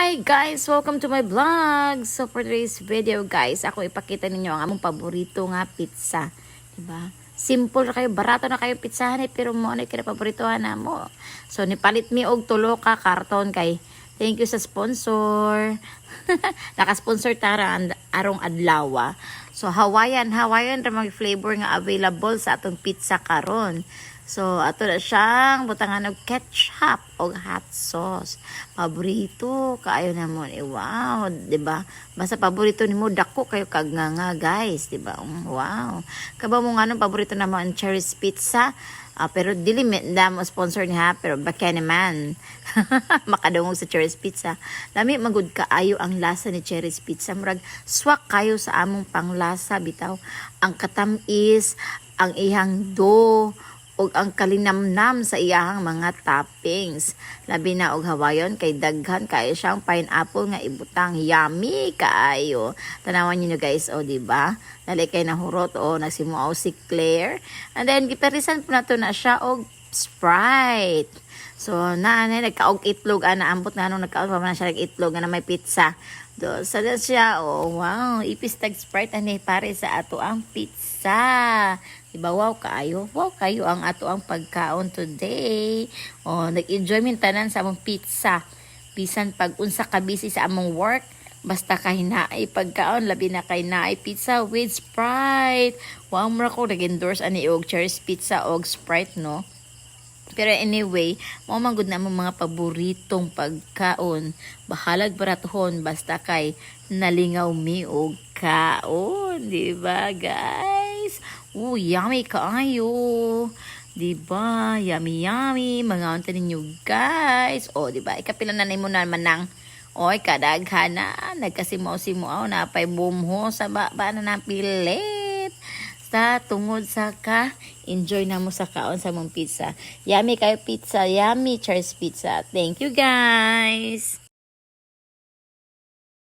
Hi guys! Welcome to my vlog! So for today's video guys, ako ipakita ninyo ang among paborito nga pizza. Diba? Simple na kayo, barato na kayo pizzahan pero mo na kaya paboritohan na mo. So nipalit mi og tulo ka karton kay thank you sa sponsor. Naka-sponsor tara arong adlaw. So Hawaiian ra mga flavor nga available sa atong pizza karon. So, ato na siyang butangan ng ketchup o hot sauce. Paborito, kaayo na mo. Wow, diba? Basta paborito ni mo, dako kayo kagnganga, guys. Diba? Wow. Kaba mo nga nung paborito na mo ang Cherry's Pizza. Pero dili mo sponsor niya, pero baka naman. Makadungog sa Cherry's Pizza. Lami, magud kaayo ang lasa ni Cherry's Pizza. Murag, swak kayo sa among panglasa, bitaw. Ang katamis, ang ihang dough, og ang kalinamnam sa iyahang mga toppings. Labi na og Hawaiian kay daghan kay siyang pineapple nga ibutang, yummy kaayo. Tanawan niyo guys, di ba? Dali kay nahurot nagsimuaw si Claire. And then giparisan po nato na siya og Sprite. So nagkaog itlog ambot na nagkaog pa man siya itlog na may pizza. Sa siya, wow, ipis tag Sprite pare sa ato ang pizza. Diba, wow kayo ang ato ang pagkaon today. Nag-enjoy min tanan sa among pizza. Bisan pag unsa ka busy sa among work, basta kay naay pagkaon, labi na kay naay pizza with Sprite. Wow, mura ko nag-endorse ani og Cherry's Pizza og Sprite, no? Pero anyway, mo good na mo mga paboritong pagkaon. Bahalag baratuhon basta kay nalingaw mi og kaon, di ba guys? Yummy kaayo. Di ba? Yummy. Mga unta ninyo guys. Di ba? Ikapila na mo naman ng kadaghan na. Nagkasimaw-simaw na pay bumho sa ba na napilit. Sa tungod sa enjoy na mo sa kaon sa mong pizza. Yummy kayo pizza. Yummy Cherry's Pizza. Thank you guys.